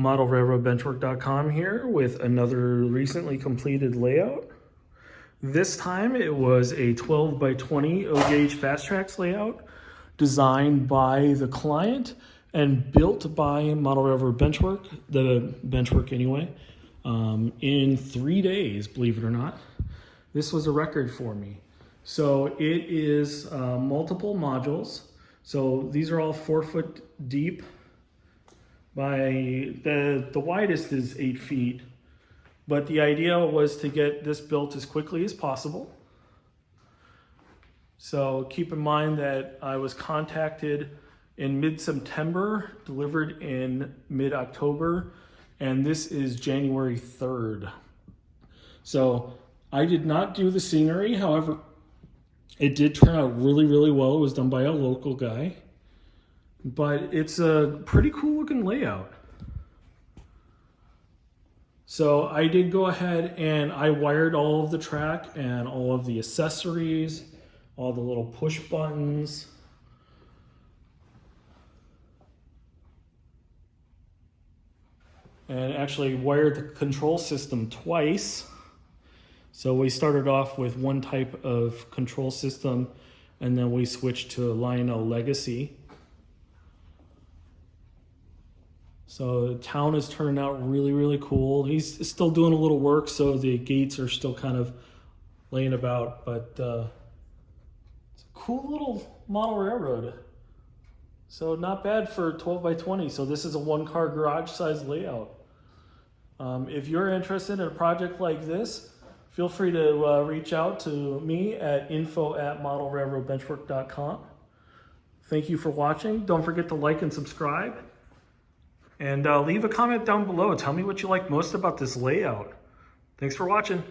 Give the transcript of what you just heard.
modelrailroadbenchwork.com here with another recently completed layout. This time it was a 12 by 20 O-gauge Fastrack layout designed by the client and built by Model Railroad Benchwork, the Benchwork anyway, in 3 days, believe it or not. This was a record for me. So it is multiple modules. So these are all 4 foot deep. By the widest is 8 feet, but the idea was to get this built as quickly as possible. So keep in mind that I was contacted in mid-September, delivered in mid-October, and this is January 3rd. So I did not do the scenery, however, it did turn out really, really well. It was done by a local guy. But it's a pretty cool looking layout. So I did go ahead and I wired all of the track and all of the accessories, all the little push buttons. And actually wired the control system twice. So we started off with one type of control system and then we switched to Lionel Legacy. So the town is turning out really, really cool. He's still doing a little work, so the gates are still kind of laying about, but it's a cool little model railroad. So not bad for 12 by 20. So this is a 1-car garage size layout. If you're interested in a project like this, feel free to reach out to me at info@modelrailroadbenchwork.com. Thank you for watching. Don't forget to like and subscribe. And leave a comment down below. Tell me what you like most about this layout. Thanks for watching.